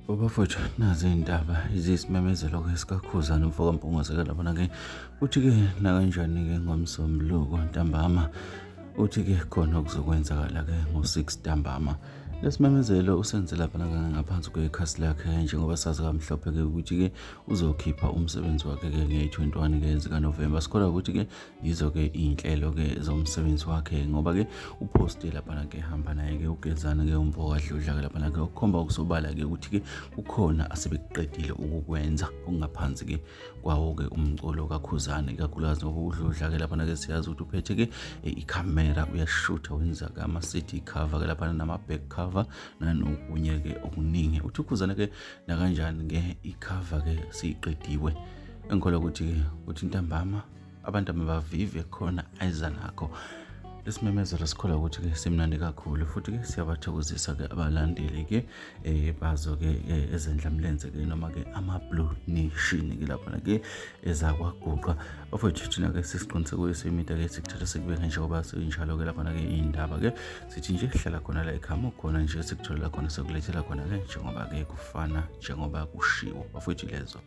Bafowethu, nazi iy'ndaba izisimemezelo-ke esikaKhuzani umfokampungose-ke laphana-ke. Uthi-ke nakanjani-ke ngoMsombuluko ntambama, uthi-ke khona okuzokwenzakala-ke ngo-6 ntambama. Lesimemezelo usenze laphana-ke ngaphansi kwekhasi lakhe, njengoba sazi kamhlophe-ke ukuthi-ke uzokhipha umsebenzi wakhe-ke nge-21-ke zikaNovemba. Sikholwa ukuthi-ke yizo-ke iy'nhlelo-ke zomsebenzi wakhe, ngoba-ke uphoste laphana-ke ehamba naye-ke uGezani-ke umfowakadludla-ke laphana-ke, okukhomba okusobala-ke ukuthi-ke kukhona asebekuqedile ukukwenza okungaphansi-ke kwawo-ke umculo kaKhuzani, ikakhulukazi ngoba uDludla-ke laphana-ke siyazi ukuthi uphethe-ke ikhamera, uyashutha, wenza-ke ama-CD cover-ke laphana nama-back cover nanokunye-ke okuningi. Uthi uKhuzani-ke nakanjani-ke ikhava-ke siyiqediwe. Engikholwa ukuthi-ke uthi ntambama abantu abavive khona ayeza nakho. Lesimemezelo sikholwa ukuthi-ke simnandi kakhulu, futhi-ke siyabathokozisa-ke abalandeli-ke bazo-ke ezendlamlenze-ke noma-ke ama-Blue Nation-ke laphana-ke ezakwaGuqa. Bafowethu, thina-ke sisiqiniseko semida-ke sikuthatha sikubeka njengoba sinjalo-ke laphana-ke iy'ndaba-ke sithi nje hlala khona la ekhaya, ukhona nje sikutholela khona, sikulethela khona-ke njengoba-ke kufana njengoba kushiwo. Bafowethu, lezo.